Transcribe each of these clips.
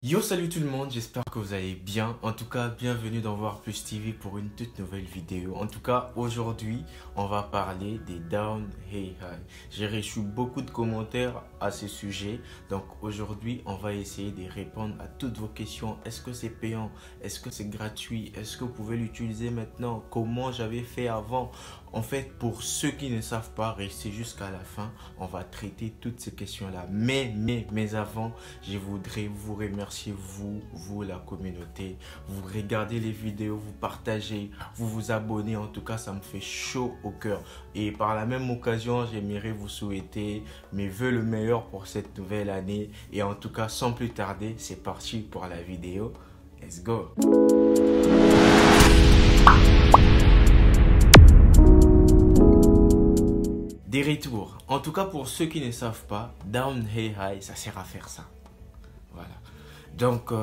Yo, salut tout le monde, j'espère que vous allez bien. En tout cas, bienvenue dans Voir Plus TV pour une toute nouvelle vidéo. En tout cas, aujourd'hui, on va parler des Down Hey High. J'ai reçu beaucoup de commentaires à ce sujet. Donc aujourd'hui, on va essayer de répondre à toutes vos questions. Est-ce que c'est payant? Est-ce que c'est gratuit? Est-ce que vous pouvez l'utiliser maintenant? Comment j'avais fait avant? En fait, pour ceux qui ne savent pas, restez jusqu'à la fin. On va traiter toutes ces questions-là. Mais avant, je voudrais vous remercier, vous la communauté. Vous regardez les vidéos, vous partagez, vous vous abonnez. En tout cas, ça me fait chaud au cœur. Et par la même occasion, j'aimerais vous souhaiter mes vœux le meilleur pour cette nouvelle année. Et en tout cas, sans plus tarder, c'est parti pour la vidéo. Let's go! Des retours. En tout cas, pour ceux qui ne savent pas, Down Hey High, ça sert à faire ça. Voilà. Donc,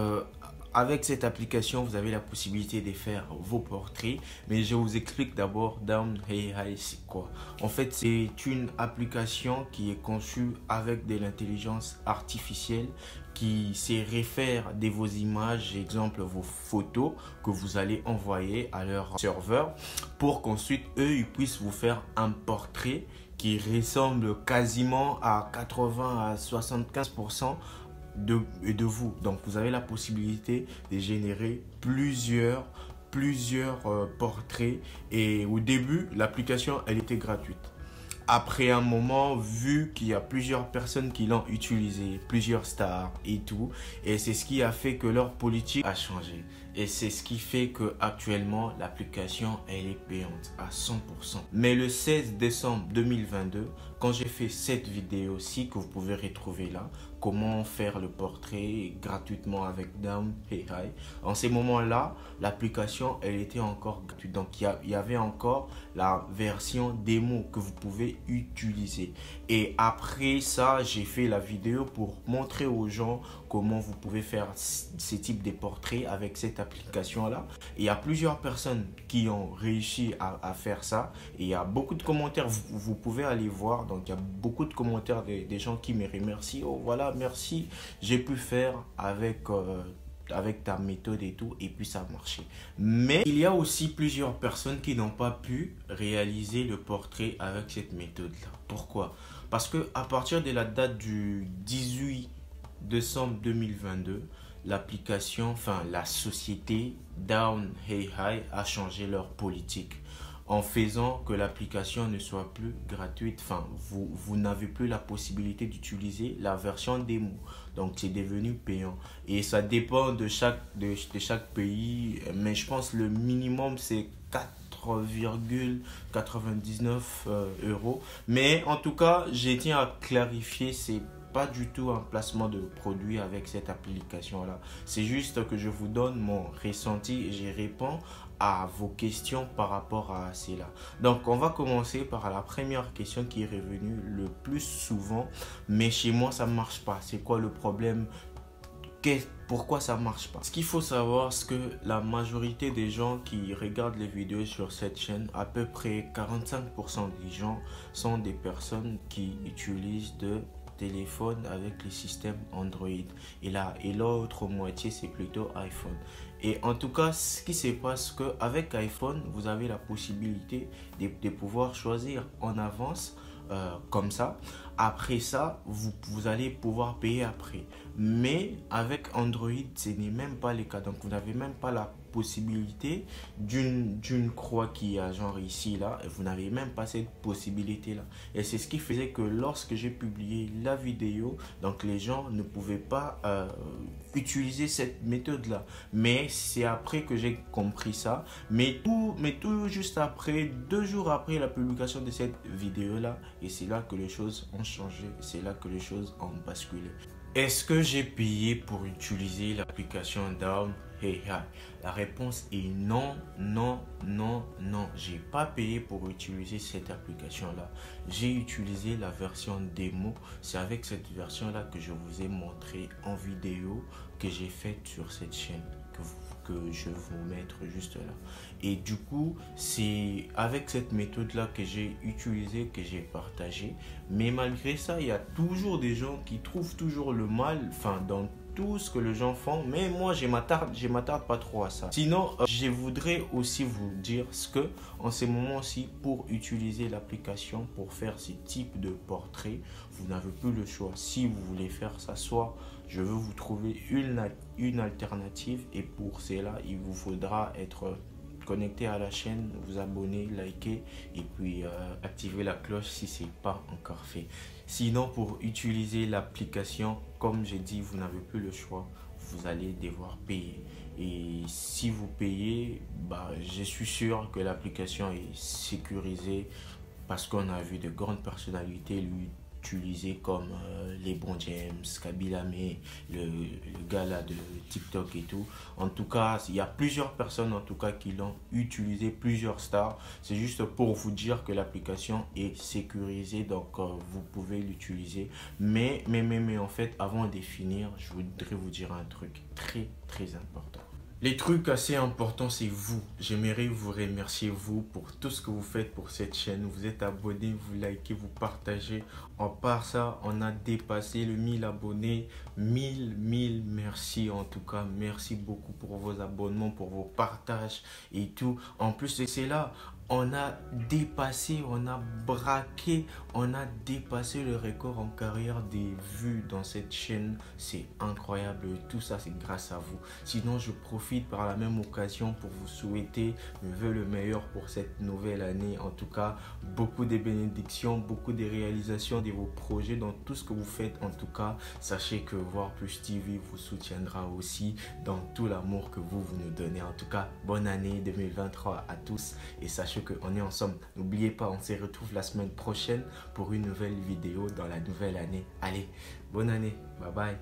avec cette application, vous avez la possibilité de faire vos portraits. Mais je vous explique d'abord Down Hey High, c'est quoi? En fait, c'est une application qui est conçue avec de l'intelligence artificielle qui se réfère de vos images, exemple vos photos que vous allez envoyer à leur serveur pour qu'ensuite eux ils puissent vous faire un portrait qui ressemble quasiment à 80 à 75% de vous. Donc vous avez la possibilité de générer plusieurs portraits, et au début l'application elle était gratuite. Après un moment, vu qu'il y a plusieurs personnes qui l'ont utilisé, plusieurs stars et tout, et c'est ce qui a fait que leur politique a changé. Et c'est ce qui fait que actuellement l'application elle est payante à 100%. Mais le 16 décembre 2022, quand j'ai fait cette vidéo-ci que vous pouvez retrouver là, comment faire le portrait gratuitement avec Down Hey High, en ces moments-là, l'application elle était encore gratuite. Donc il y avait encore la version démo que vous pouvez utiliser. Et après ça, j'ai fait la vidéo pour montrer aux gens comment vous pouvez faire ce type de portraits avec cette application là. Et il y a plusieurs personnes qui ont réussi à faire ça, et il y a beaucoup de commentaires, vous pouvez aller voir. Donc il y a beaucoup de commentaires des gens qui me remercient. Oh voilà, merci, j'ai pu faire avec ta méthode et tout, et puis ça a marché. Mais il y a aussi plusieurs personnes qui n'ont pas pu réaliser le portrait avec cette méthode là. Pourquoi? Parce que à partir de la date du 18 décembre 2022, l'application, enfin la société Down Hey High a changé leur politique en faisant que l'application ne soit plus gratuite. Enfin, vous n'avez plus la possibilité d'utiliser la version démo. Donc, c'est devenu payant. Et ça dépend de chaque pays. Mais je pense que le minimum, c'est 4,99 euros. Mais en tout cas, je tiens à clarifier, c'est pas du tout un placement de produit avec cette application là. C'est juste que je vous donne mon ressenti et je réponds à vos questions par rapport à cela. Donc on va commencer par la première question qui est revenue le plus souvent. Mais chez moi ça marche pas. C'est quoi le problème? Pourquoi ça marche pas? Ce qu'il faut savoir, c'est que la majorité des gens qui regardent les vidéos sur cette chaîne, à peu près 45% des gens sont des personnes qui utilisent de téléphone avec les systèmes Android, et l'autre moitié c'est plutôt iPhone. Et en tout cas, ce qui se passe, que avec iPhone vous avez la possibilité de pouvoir choisir en avance, comme ça. Après ça, vous allez pouvoir payer après. Mais avec Android, ce n'est même pas le cas. Donc, vous n'avez même pas la possibilité d'une croix qui est genre ici, là. Et vous n'avez même pas cette possibilité-là. Et c'est ce qui faisait que lorsque j'ai publié la vidéo, donc les gens ne pouvaient pas utiliser cette méthode-là. Mais c'est après que j'ai compris ça. Mais tout juste après, 2 jours après la publication de cette vidéo-là, et c'est là que les choses ont changé, c'est là que les choses ont basculé. Est-ce que j'ai payé pour utiliser l'application Down Hey High? La réponse est non, non, non, non. J'ai pas payé pour utiliser cette application-là. J'ai utilisé la version démo. C'est avec cette version-là que je vous ai montré en vidéo que j'ai faite sur cette chaîne, que je vais vous mettre juste là. Et du coup, c'est avec cette méthode-là que j'ai utilisé, que j'ai partagé. Mais malgré ça, il y a toujours des gens qui trouvent toujours le mal, enfin tout ce que les gens font, mais moi je m'attarde pas trop à ça. Sinon, je voudrais aussi vous dire ce que en ce moment-ci, pour utiliser l'application pour faire ces types de portraits, vous n'avez plus le choix. Si vous voulez faire ça, soit je veux vous trouver une alternative, et pour cela il vous faudra être connecté à la chaîne, vous abonner, liker et puis activer la cloche si ce n'est pas encore fait. Sinon, pour utiliser l'application, comme j'ai dit, vous n'avez plus le choix, vous allez devoir payer. Et si vous payez, je suis sûr que l'application est sécurisée, parce qu'on a vu de grandes personnalités l'utiliser, comme LeBron James, Kabila May, le gars là de TikTok et tout. En tout cas, il y a plusieurs personnes en tout cas qui l'ont utilisé, plusieurs stars. C'est juste pour vous dire que l'application est sécurisée, donc vous pouvez l'utiliser. Mais en fait, avant de finir, je voudrais vous dire un truc très important. Les trucs assez importants, c'est vous. J'aimerais vous remercier, vous, pour tout ce que vous faites pour cette chaîne. Vous êtes abonnés, vous likez, vous partagez. En part ça, on a dépassé le 1000 abonnés. 1000 merci en tout cas. Merci beaucoup pour vos abonnements, pour vos partages et tout. En plus de cela, on a dépassé, on a braqué, on a dépassé le record en carrière des vues dans cette chaîne. C'est incroyable, tout ça c'est grâce à vous. Sinon, je profite par la même occasion pour vous souhaiter le meilleur pour cette nouvelle année. En tout cas, beaucoup de bénédictions, beaucoup de réalisations de vos projets dans tout ce que vous faites. En tout cas, sachez que Voir Plus TV vous soutiendra aussi dans tout l'amour que vous nous donnez. En tout cas, bonne année 2023 à tous, et sachez qu'on est ensemble. N'oubliez pas, on se retrouve la semaine prochaine pour une nouvelle vidéo dans la nouvelle année. Allez, bonne année, bye bye.